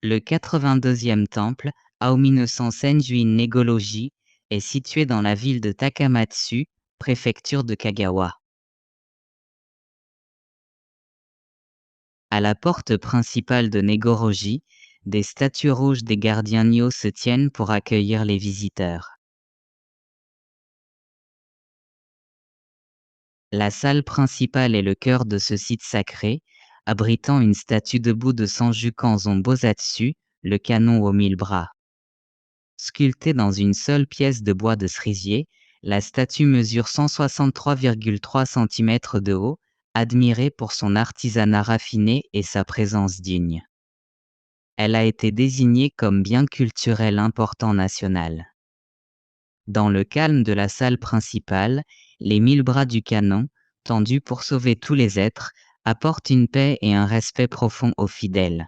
Le 82e temple, Aomino Senju Negoloji, est situé dans la ville de Takamatsu, préfecture de Kagawa. À la porte principale de Negoroji, des statues rouges des gardiens Nyo se tiennent pour accueillir les visiteurs. La salle principale est le cœur de ce site sacré, abritant une statue debout de Sanju Kanzon Bosatsu, le canon aux 1000 bras. Sculptée dans une seule pièce de bois de cerisier, la statue mesure 163,3 cm de haut, admirée pour son artisanat raffiné et sa présence digne. Elle a été désignée comme bien culturel important national. Dans le calme de la salle principale, les 1000 bras du canon, tendus pour sauver tous les êtres, apportent une paix et un respect profond aux fidèles.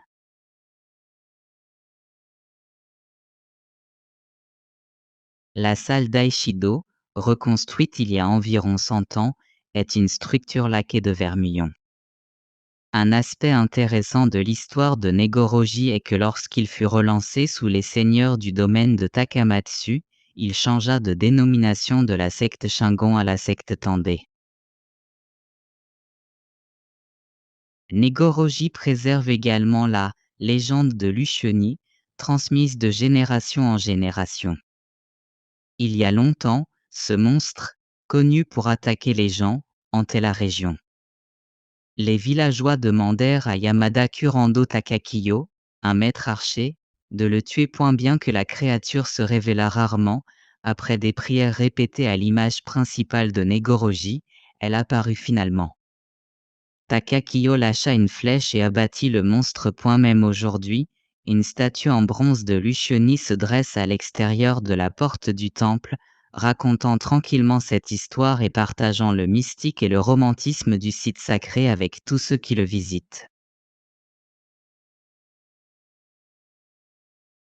La salle d'Aishido, reconstruite il y a environ 100 ans, est une structure laquée de vermillon. Un aspect intéressant de l'histoire de Negoroji est que lorsqu'il fut relancé sous les seigneurs du domaine de Takamatsu, il changea de dénomination de la secte Shingon à la secte Tendai. Negoroji préserve également la légende de Lushoni, transmise de génération en génération. Il y a longtemps, ce monstre, connu pour attaquer les gens, hantait la région. Les villageois demandèrent à Yamada Kurando Takakiyo, un maître archer, de le tuer bien que la créature se révéla rarement. Après des prières répétées à l'image principale de Negoroji, elle apparut finalement. Takakiyo lâcha une flèche et abattit le monstre. Même aujourd'hui, une statue en bronze de Lushoni se dresse à l'extérieur de la porte du temple, racontant tranquillement cette histoire et partageant le mystique et le romantisme du site sacré avec tous ceux qui le visitent.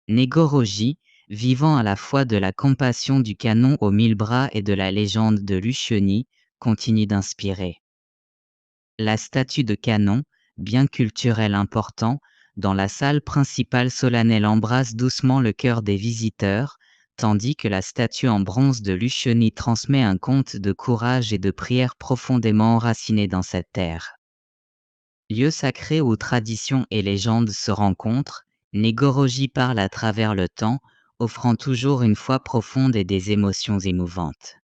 Negoroji, vivant à la fois de la compassion du canon aux 1000 bras et de la légende de Lushoni, continue d'inspirer. La statue de canon, bien culturel important, dans la salle principale solennelle embrasse doucement le cœur des visiteurs, tandis que la statue en bronze de Lushoni transmet un conte de courage et de prière profondément enraciné dans cette terre. Lieu sacré où tradition et légende se rencontrent, Negoroji parle à travers le temps, offrant toujours une foi profonde et des émotions émouvantes.